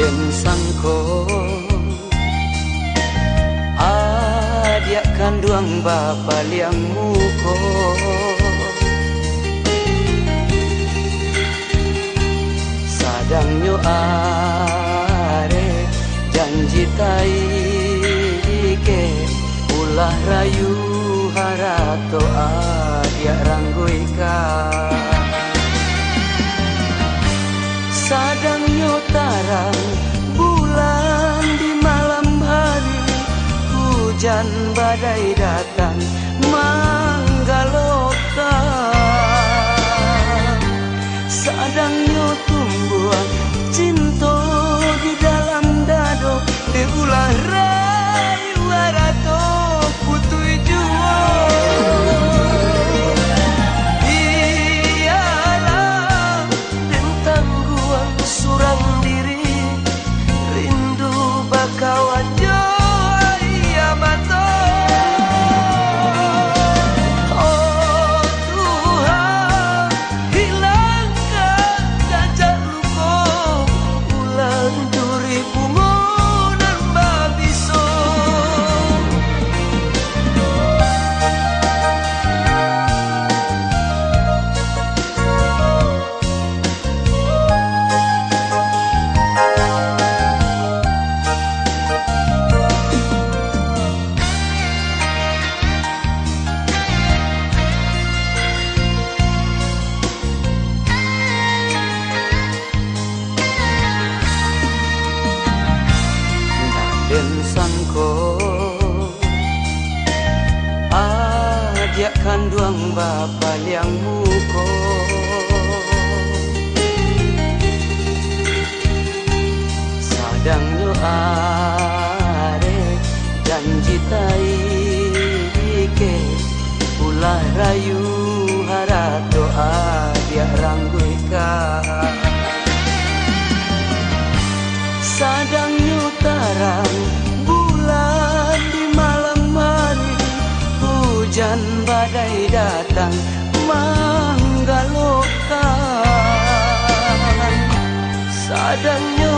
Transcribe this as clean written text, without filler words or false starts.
Den sangko adik kandung bapak liang muko sadang nyo are janji tai ke ulah rayu harato adik ranggui ka sadang nyo tarang bulan di malam hari hujan badai datang manggaloka sadang nyo tumbuhan cinta di dalam dado di ulah rayu harato putui jua surang diri rindu bakawan jo iya mato oh Tuhan hilangkan jajak luko ulang duri bungo dan babiso Den sangko adik kandung bapak liang muko sadang nyo are janji tai ke ulah rayu harato adik ranggui ka sadang nyo tarang bulan di malam hari hujan badai datang manggalokan sadang nyo